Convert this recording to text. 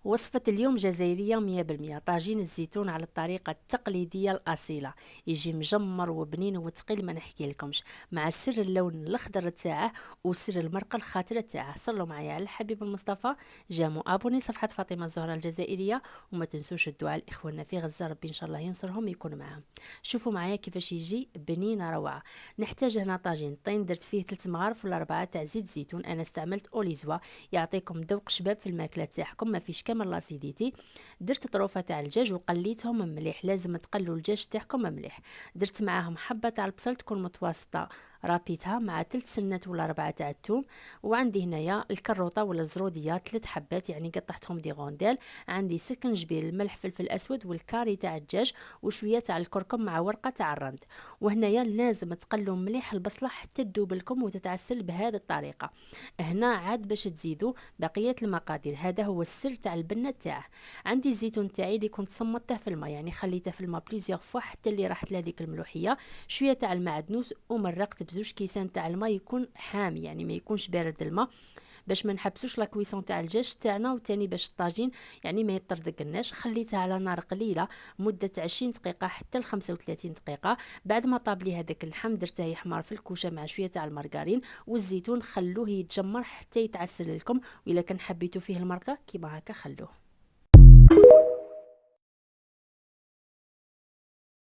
وصفة اليوم جزائرية 100%. طاجين الزيتون على الطريقة التقليدية الأصيلة، يجي مجمر وبنين وثقيل ما نحكي لكمش، مع سر اللون الأخضر تاعه وسر المرقة الخاطرة تاعه. صلوا معايا على الحبيب المصطفى. جاموا ابوني صفحة فاطمة الزهراء الجزائرية، وما تنسوش الدعاء لإخواننا في غزة، ربي إن شاء الله ينصرهم يكون معاهم. شوفوا معايا كيفاش يجي بنينة روعة. نحتاج هنا طاجين طين، درت فيه 3 مغارف ولا 4 تاع زيت زيتون، أنا استعملت أوليزوا يعطيكم ذوق شباب في الماكله تاعكم، ما فيش كامل لاسيديتي. درت طروفه تاع الدجاج وقليتهم مليح، لازم تقلوا الدجاج تاعكم مليح. درت معاهم حبه تاع البصل تكون متوسطه، رابيتها مع 3 سنات ولا 4 تاع الثوم. وعندي هنايا الكروطه ولا الزروديه 3 حبات يعني قطعتهم دي غونديل. عندي سكنجبير، الملح، فلفل اسود، والكاري تاع الدجاج، وشويه تاع الكركم مع ورقه تاع الرند. وهنايا لازم تقلوا مليح البصله حتى تذوب لكم وتتعسل بهذه الطريقه. هنا عاد باش تزيدوا بقيه المقادير، هذا هو السر تاع البنه تاعه. عندي الزيتون تاعي اللي كنت صمته في الماء، يعني خليته في الماء بليزيوغ فوا حتى اللي راحت لهذيك الملوحيه. شويه تاع المعدنوس، ومرقت بزوج كيسان تاع الماء يكون حامي يعني ما يكونش بارد الماء، باش ما نحبسوش لا كويسون تاع الدجاج تاعنا، وتاني باش الطاجين يعني ما يطردقناش. خليتها على نار قليله مده 20 دقيقه حتى ل 35 دقيقه. بعد ما طاب لي هذاك اللحم درته يحمر في الكوشه مع شويه تاع المارغرين والزيتون، خلوه يتجمر حتى يتعسل لكم. واذا كان حبيتوا فيه المرقه كيما هكا خلوه.